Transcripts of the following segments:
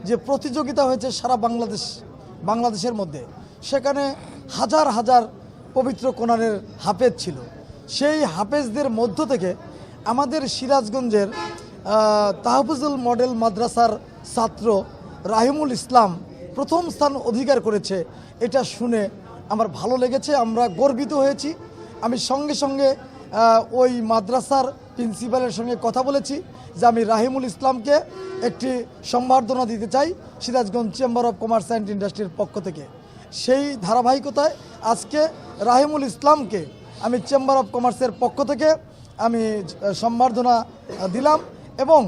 যে প্রতিযোগিতা হয়েছে সারা বাংলাদেশের মধ্যে, সেখানে হাজার হাজার পবিত্র কোরআনের হাফেজ ছিল। সেই হাফেজদের মধ্য থেকে আমাদের সিরাজগঞ্জের তাহফুজুল মডেল মাদ্রাসার ছাত্র রাহিমুল ইসলাম প্রথম স্থান অধিকার করেছে। এটা শুনে আমার ভালো লেগেছে, আমরা গর্বিত হয়েছি। আমি সঙ্গে সঙ্গে ওই মাদ্রাসার প্রিন্সিপালের সঙ্গে কথা বলেছি যে আমি রাহিমুল ইসলামকে একটি সম্বর্ধনা দিতে চাই Sirajganj chamber of commerce and ইন্ডাস্ট্রির পক্ষ থেকে। সেই ধারাবাহিকতায় আজকে রাহিমুল ইসলামকে আমি চেম্বার অফ কমার্সের পক্ষ থেকে আমি সম্বর্ধনা দিলাম এবং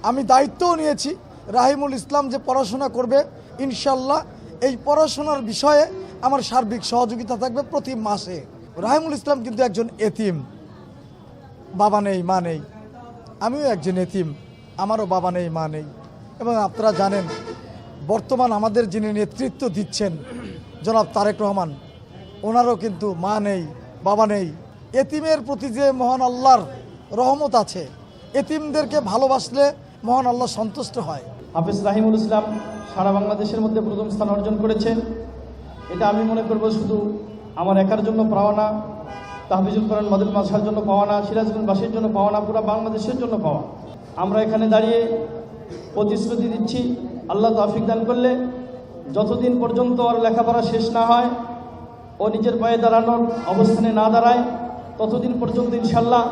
আমি দায়িত্বও নিয়েছি রাহিমুল ইসলাম যে পড়াশোনা করবে ইনশাল্লাহ এই পড়াশোনার বিষয়ে আমার সার্বিক সহযোগিতা থাকবে প্রতি মাসে। রাহিমুল ইসলাম কিন্তু একজন এতিম, বাবা নেই মা নেই, আমিও একজন এতিম, আমারও বাবা নেই মা নেই। এবং আপনারা জানেন বর্তমান আমাদের যিনি নেতৃত্ব দিচ্ছেন জনাব তারেক রহমান, ওনারও কিন্তু মা নেই বাবা নেই। এতিমের প্রতি যে মহান আল্লাহর রহমত আছে, এতিমদেরকে ভালোবাসলে মহান আল্লাহ সন্তুষ্ট হয়। হাফেজ রাহিমুল ইসলাম সারা বাংলাদেশের মধ্যে প্রথম স্থান অর্জন করেছেন। এটা আমি মনে করব শুধু আমার একার জন্য পাওয়া না, তাহফিজুল কোরআন মডেল মাদ্রাসার জন্য পাওয়া না, সিরাজগঞ্জবাসীর জন্য পাওয়া না, পুরো বাংলাদেশের জন্য পাওয়া। আমরা এখানে দাঁড়িয়ে প্রতিশ্রুতি দিচ্ছি আল্লাহ তৌফিক দান করলে যতদিন পর্যন্ত ওর লেখাপড়া শেষ না হয়, ও নিজের পায়ে দাঁড়ানোর অবস্থানে না দাঁড়ায়, ততদিন পর্যন্ত ইনশাল্লাহ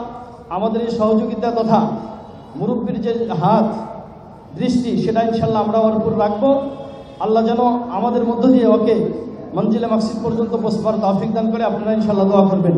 আমাদের এই সহযোগিতা তথা মুরব্বীর যে হাত দৃষ্টি সেটা ইনশাল্লাহ আমরা ওর উপর রাখবো। আল্লাহ যেন আমাদের মধ্য দিয়ে ওকে মঞ্জিলে মাকসিদ পর্যন্ত পৌঁছবার তৌফিক দান করে। আপনারা ইনশাল্লাহ দোয়া করবেন।